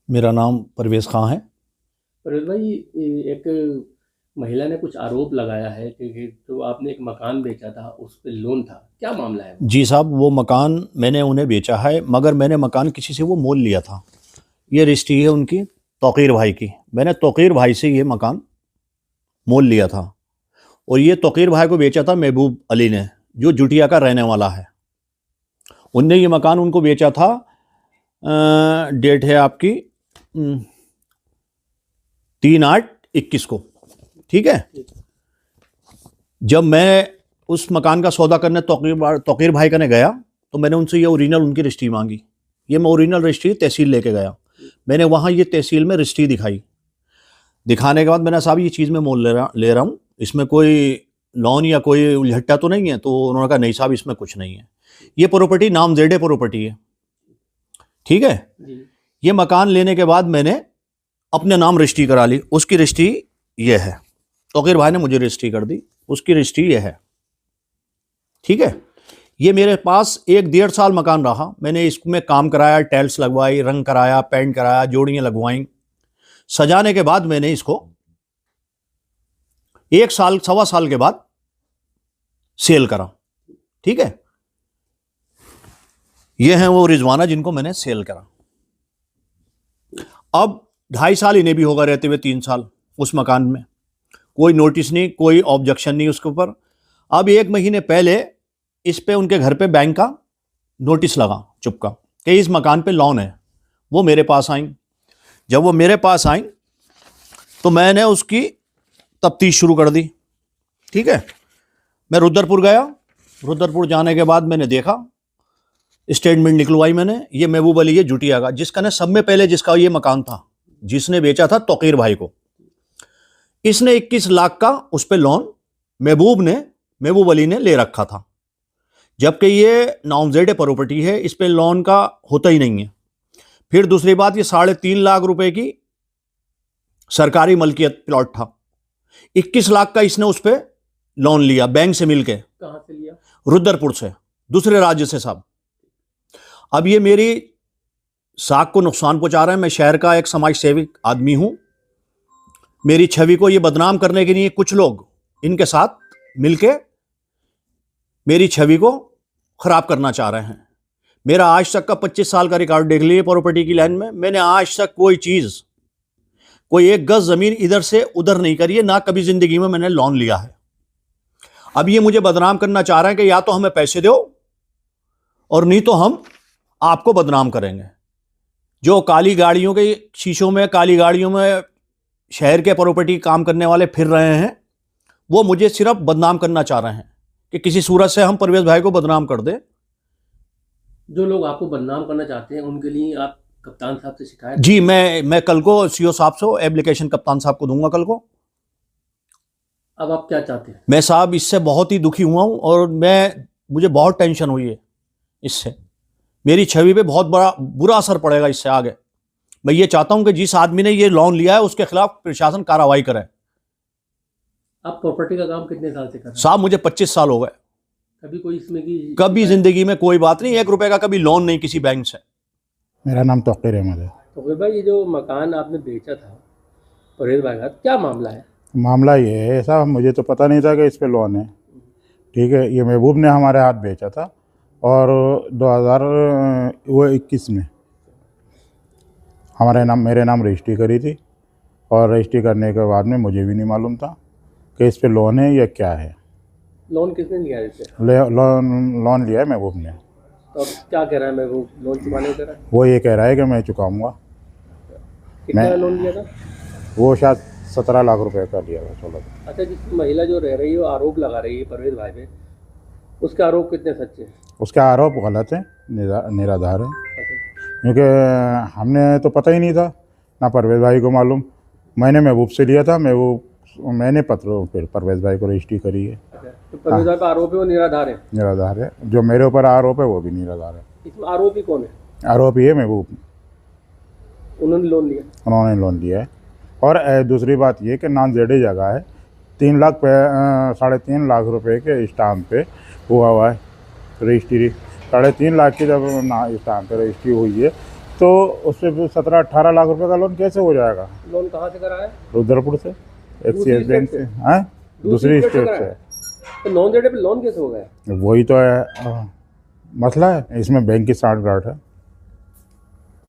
मेरा नाम परवेज़ ख़ां है। परवेज़ भाई, एक महिला ने कुछ आरोप लगाया है कि जो आपने एक मकान बेचा था उस पे लोन था, क्या मामला है वो? जी साहब, वो मकान मैंने उन्हें बेचा है, मगर मैंने मकान किसी से वो मोल लिया था। ये रजिस्ट्री है उनकी, तौक़ीर भाई की। मैंने तौक़ीर भाई से ये मकान मोल लिया था और ये तौक़ीर भाई को बेचा था महबूब अली ने, जो जुटिया का रहने वाला है। उनने ये मकान उनको बेचा था, डेट है आपकी 3/8/21 को। ठीक है। जब मैं उस मकान का सौदा करने तौक़ीर भाई कने गया तो मैंने उनसे ये ओरिजिनल उनकी रजिस्ट्री मांगी। ये मैं ओरिजिनल रजिस्ट्री तहसील लेके गया। मैंने वहाँ ये तहसील में रजिस्ट्री दिखाई। दिखाने के बाद मैंने, साहब ये चीज़ मैं मोल ले रहा हूँ, इसमें कोई लोन या कोई उलझट्टा तो नहीं है? तो उन्होंने कहा, नहीं साहब, इसमें कुछ नहीं है, ये प्रॉपर्टी नामज़ेडे प्रॉपर्टी है। ठीक है। ये मकान लेने के बाद मैंने अपने नाम रजिस्ट्री करा ली। उसकी रजिस्ट्री ये है, तौक़ीर भाई ने मुझे रजिस्ट्री कर दी, उसकी रजिस्ट्री ये है। ठीक है। ये मेरे पास 1-1.5 साल मकान रहा। मैंने इसमें काम कराया, टाइल्स लगवाई, रंग कराया, पेंट कराया, जोड़ियाँ लगवाई। सजाने के बाद मैंने इसको 1 साल, 1.25 साल के बाद सेल करा। ठीक है। ये हैं वो रिजवाना जिनको मैंने सेल करा। अब 2.5 साल इन्हें भी होगा रहते हुए, 3 साल उस मकान में। कोई नोटिस नहीं, कोई ऑब्जेक्शन नहीं उसके ऊपर। अब 1 महीने पहले इस पे उनके घर पे बैंक का नोटिस लगा चुपका कि इस मकान पे लोन है। वो मेरे पास आई। जब वो मेरे पास आई तो मैंने उसकी तफ्तीश शुरू कर दी। ठीक है। मैं रुद्रपुर गया। रुद्रपुर जाने के बाद मैंने देखा, स्टेटमेंट निकलवाई मैंने। ये महबूब अली ये जुटिया का, जिसका ने सब में पहले जिसका ये मकान था, जिसने बेचा था तौक़ीर भाई को, इसने 21 लाख का उस पर लोन महबूब अली ने ले रखा था, जबकि ये नामज़ेड प्रॉपर्टी है, इस पे लोन का होता ही नहीं है। फिर दूसरी बात, ये 3.5 लाख रुपए की सरकारी मलकियत प्लॉट था। 21 लाख का इसने उस पे लोन लिया बैंक से मिलके। कहाँ से लिया? रुद्रपुर से, दूसरे राज्य से साहब। अब ये मेरी साख को नुकसान पहुंचा रहे हैं। मैं शहर का एक समाज सेवी आदमी हूं। मेरी छवि को ये बदनाम करने के लिए कुछ लोग इनके साथ मिलके मेरी छवि को खराब करना चाह रहे हैं। मेरा आज तक का 25 साल का रिकॉर्ड देख लीजिए प्रॉपर्टी की लाइन में। मैंने आज तक कोई चीज, कोई 1 गज जमीन इधर से उधर नहीं करी है, ना कभी जिंदगी में मैंने लोन लिया है। अब ये मुझे बदनाम करना चाह रहे हैं कि या तो हमें पैसे दो और नहीं तो हम आपको बदनाम करेंगे। जो काली गाड़ियों के शीशों में, काली गाड़ियों में शहर के प्रॉपर्टी काम करने वाले फिर रहे हैं, वो मुझे सिर्फ बदनाम करना चाह रहे हैं कि किसी सूरत से हम परवेज़ भाई को बदनाम कर दें। जो लोग आपको बदनाम करना चाहते हैं उनके लिए आप कप्तान साहब से शिकायत? जी, मैं कल को सीओ साहब से एप्लीकेशन कप्तान साहब को दूंगा कल को। अब आप क्या चाहते हैं? मैं साहब इससे बहुत ही दुखी हुआ हूं और मुझे बहुत टेंशन हुई है इससे। मेरी छवि पे बहुत बड़ा बुरा असर पड़ेगा इससे आगे। मैं ये चाहता हूं कि जिस आदमी ने ये लोन लिया है उसके खिलाफ प्रशासन कार्रवाई करे। आप प्रॉपर्टी का काम कितने साल से कर रहे हैं? साहब मुझे 25 साल हो गए। कभी कोई इसमें की कभी जिंदगी में कोई बात नहीं, 1 रुपए का कभी लोन नहीं किसी बैंक से। मेरा नाम तौक़ीर अहमद है। तो फिर भाई, ये जो मकान आपने बेचा था परवेज़ भाई का, क्या मामला है? मामला ये है साहब, मुझे तो पता नहीं था कि इस पे लोन है। ठीक है। ये महबूब ने हमारे हाथ बेचा था और 2021 में मेरे नाम रजिस्ट्री करी थी और रजिस्ट्री करने के बाद में मुझे भी नहीं मालूम था कि इस पे लोन है या क्या है। लोन किसने लिया है इससे? लोन लिया है महबूब ने। तो अब क्या कह रहा है महबूब? लोन चुकाने को कह रहा है? वो ये कह रहा है कि मैं चुकाऊँगा। कितना लोन लिया था? वो शायद 17 लाख रुपए का लिया था, 16। अच्छा, जिस महिला जो रह रही है वो आरोप लगा रही है परवेज़ भाई पे, उसके आरोप कितने सच्चे हैं? उसके आरोप गलत है, निराधार है। अच्छा। क्योंकि हमने तो पता ही नहीं था, ना परवेज़ भाई को मालूम। मैंने महबूब से लिया था, मैंने फिर परवेज़ भाई को रजिस्ट्री करी है। अच्छा, तो परवेज़ भाई का आरोप है वो निराधार है? निराधार है। जो मेरे ऊपर आरोप है वो भी निराधार है। इसमें आरोपी कौन है? आरोपी है महबूब। उन्होंने लोन लिया? उन्होंने लोन लिया है। और दूसरी बात ये कि नामज़ेडी जगह है, 3.5 लाख रुपए के स्टाम्प पे हुआ है रजिस्ट्री। 3.5 लाख की जब स्टाम्प पे रजिस्ट्री हुई है तो उस पर 17-18 लाख रुपए का लोन कैसे हो जाएगा? लोन कहाँ से कराया? रुद्रपुर से, एक्सिस बैंक से। हाँ, दूसरी स्टेट स्टेट कराया? से। तो लोन देने पे लोन कैसे हो गया? वही तो है मसला है, इसमें बैंक की सांठगांठ है।